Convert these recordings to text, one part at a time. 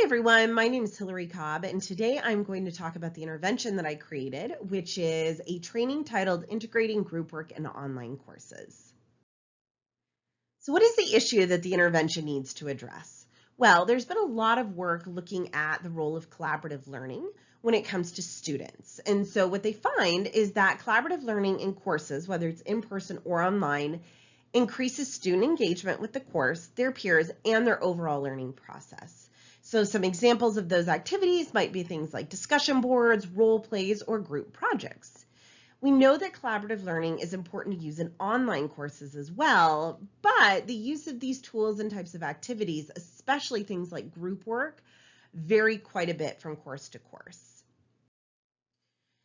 Hi everyone, my name is Hillary Cobb, and today I'm going to talk about the intervention that I created, which is a training titled Integrating Group Work in Online Courses. So what is the issue that the intervention needs to address? Well, there's been a lot of work looking at the role of collaborative learning when it comes to students. And so what they find is that collaborative learning in courses, whether it's in person or online, increases student engagement with the course, their peers, and their overall learning process. So some examples of those activities might be things like discussion boards, role plays, or group projects. We know that collaborative learning is important to use in online courses as well, but the use of these tools and types of activities, especially things like group work, vary quite a bit from course to course.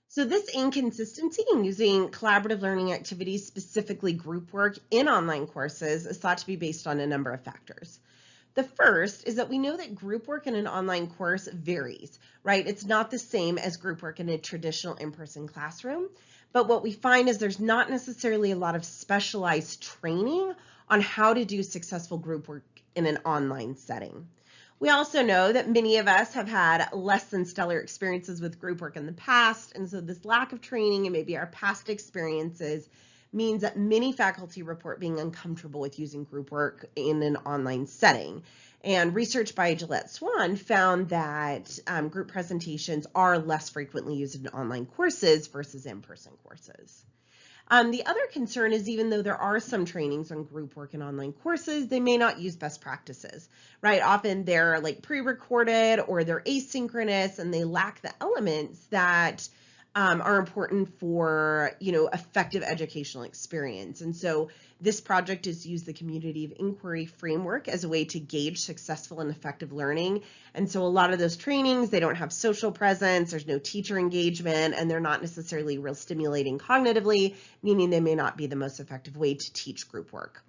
So this inconsistency in using collaborative learning activities, specifically group work in online courses, is thought to be based on a number of factors. The first is that we know that group work in an online course varies, right? It's not the same as group work in a traditional in-person classroom, but what we find is there's not necessarily a lot of specialized training on how to do successful group work in an online setting. We also know that many of us have had less than stellar experiences with group work in the past, and so this lack of training and maybe our past experiences means that many faculty report being uncomfortable with using group work in an online setting. And research by Gillette Swan found that group presentations are less frequently used in online courses versus in-person courses. The other concern is even though there are some trainings on group work in online courses, they may not use best practices, right? Often they're like pre-recorded or they're asynchronous and they lack the elements that are important for, effective educational experience. And so this project is use the community of inquiry framework as a way to gauge successful and effective learning. And so a lot of those trainings, they don't have social presence, there's no teacher engagement, and they're not necessarily real stimulating cognitively, meaning they may not be the most effective way to teach group work.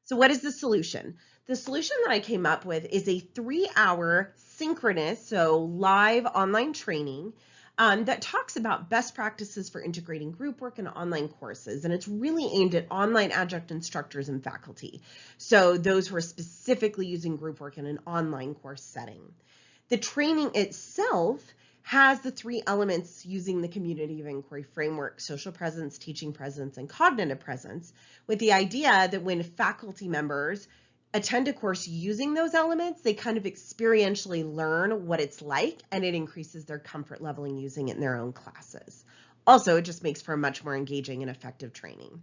So what is the solution? The solution that I came up with is a 3-hour synchronous, so live online training that talks about best practices for integrating group work in online courses. And it's really aimed at online adjunct instructors and faculty. So those who are specifically using group work in an online course setting. The training itself has the 3 elements using the community of inquiry framework: social presence, teaching presence, and cognitive presence, with the idea that when faculty members attend a course using those elements, they kind of experientially learn what it's like, and it increases their comfort level in using it in their own classes. Also, it just makes for a much more engaging and effective training.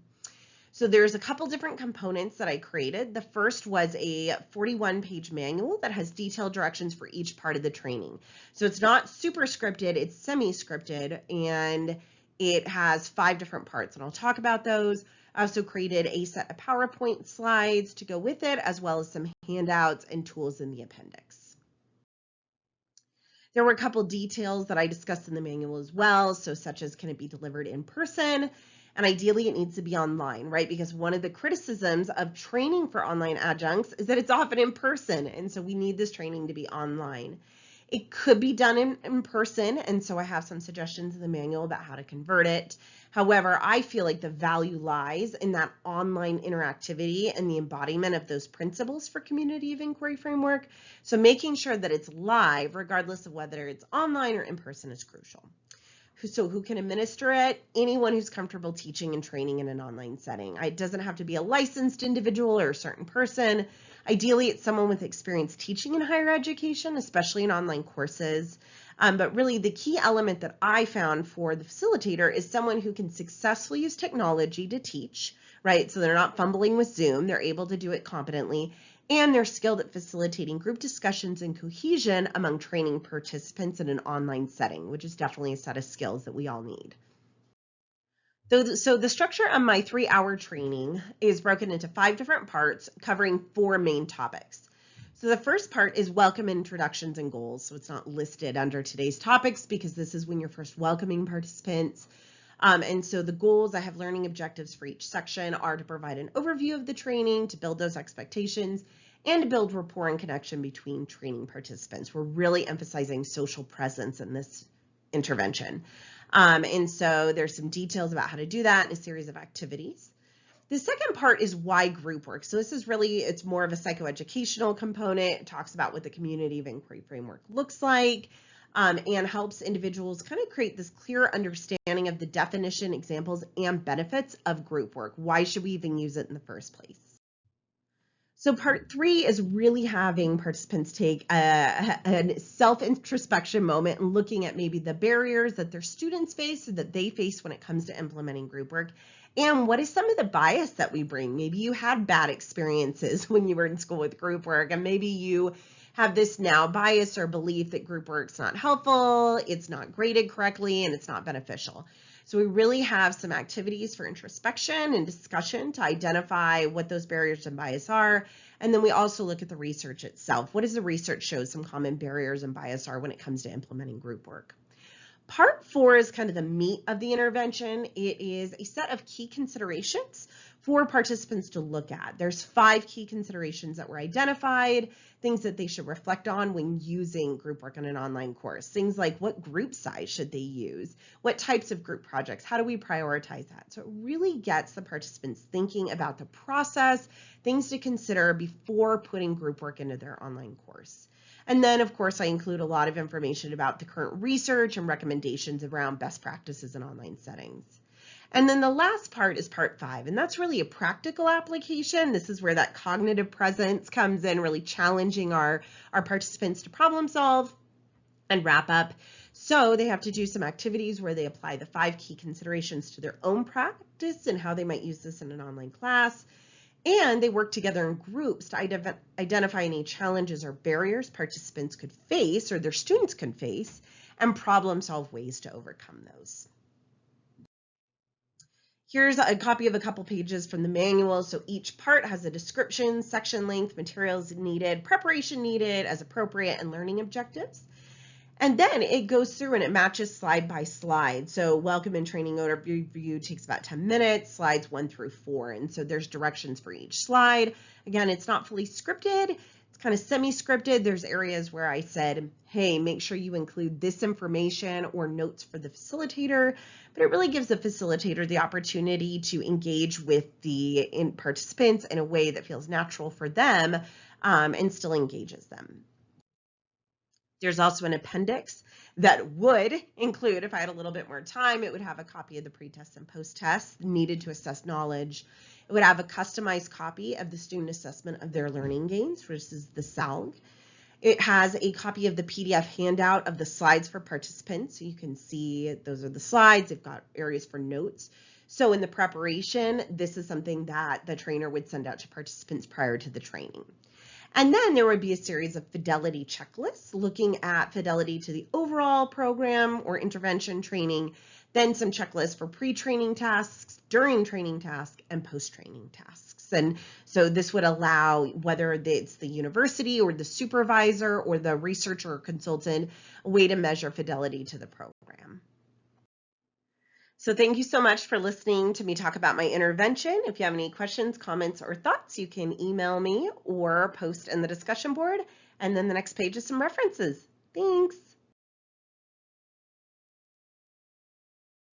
So there's a couple different components that I created. The first was a 41-page manual that has detailed directions for each part of the training. So it's not super scripted, it's semi-scripted, and it has 5 different parts, and I'll talk about those. I also created a set of PowerPoint slides to go with it, as well as some handouts and tools in the appendix. There were a couple details that I discussed in the manual as well, so such as, can it be delivered in person? And ideally it needs to be online, right? Because one of the criticisms of training for online adjuncts is that it's often in person, and so we need this training to be online. It could be done in person, and so I have some suggestions in the manual about how to convert it. However, I feel like the value lies in that online interactivity and the embodiment of those principles for community of inquiry framework. So making sure that it's live, regardless of whether it's online or in person, is crucial. So who can administer it? Anyone who's comfortable teaching and training in an online setting. It doesn't have to be a licensed individual or a certain person. Ideally, it's someone with experience teaching in higher education, especially in online courses. But really the key element that I found for the facilitator is someone who can successfully use technology to teach, right? So they're not fumbling with Zoom, they're able to do it competently, and they're skilled at facilitating group discussions and cohesion among training participants in an online setting, which is definitely a set of skills that we all need. So the structure of my 3-hour training is broken into 5 different parts covering 4 main topics. So the first part is welcome, introductions, and goals. So it's not listed under today's topics because this is when you're first welcoming participants. And so the goals, I have learning objectives for each section, are to provide an overview of the training, to build those expectations, and to build rapport and connection between training participants. We're really emphasizing social presence in this intervention. And so there's some details about how to do that in a series of activities. The second part is why group work. So this is really, it's more of a psychoeducational component. It talks about what the community of inquiry framework looks like, and helps individuals kind of create this clear understanding of the definition, examples, and benefits of group work. Why should we even use it in the first place? So part 3 is really having participants take a self-introspection moment and looking at maybe the barriers that their students face or that they face when it comes to implementing group work. And what is some of the bias that we bring? Maybe you had bad experiences when you were in school with group work, and maybe you have this now bias or belief that group work's not helpful, it's not graded correctly, and it's not beneficial. So we really have some activities for introspection and discussion to identify what those barriers and bias are. And then we also look at the research itself. What does the research show some common barriers and bias are when it comes to implementing group work? Part 4 is kind of the meat of the intervention. It is a set of key considerations for participants to look at. There's 5 key considerations that were identified, things that they should reflect on when using group work on an online course. Things like what group size should they use? What types of group projects? How do we prioritize that? So it really gets the participants thinking about the process, things to consider before putting group work into their online course. And then, of course, I include a lot of information about the current research and recommendations around best practices in online settings. And then the last part is part 5, and that's really a practical application. This is where that cognitive presence comes in, really challenging our participants to problem solve and wrap up. So they have to do some activities where they apply the 5 key considerations to their own practice and how they might use this in an online class. And they work together in groups to identify any challenges or barriers participants could face or their students can face and problem solve ways to overcome those. Here's a copy of a couple pages from the manual. So each part has a description, section length, materials needed, preparation needed as appropriate, and learning objectives. And then it goes through and it matches slide by slide. So welcome and training overview takes about 10 minutes, slides 1 through 4. And so there's directions for each slide. Again, it's not fully scripted. It's kind of semi-scripted. There's areas where I said, hey, make sure you include this information or notes for the facilitator. But it really gives the facilitator the opportunity to engage with the participants in a way that feels natural for them and still engages them. There's also an appendix that would include, if I had a little bit more time, it would have a copy of the pre-test and post-test needed to assess knowledge. It would have a customized copy of the student assessment of their learning gains, which is the SALG. It has a copy of the PDF handout of the slides for participants. So you can see those are the slides. They've got areas for notes. So in the preparation, this is something that the trainer would send out to participants prior to the training. And then there would be a series of fidelity checklists looking at fidelity to the overall program or intervention training, then some checklists for pre-training tasks, during training tasks, and post-training tasks. And so this would allow, whether it's the university or the supervisor or the researcher or consultant, a way to measure fidelity to the program. So thank you so much for listening to me talk about my intervention. If you have any questions, comments, or thoughts, you can email me or post in the discussion board. And then the next page is some references. Thanks.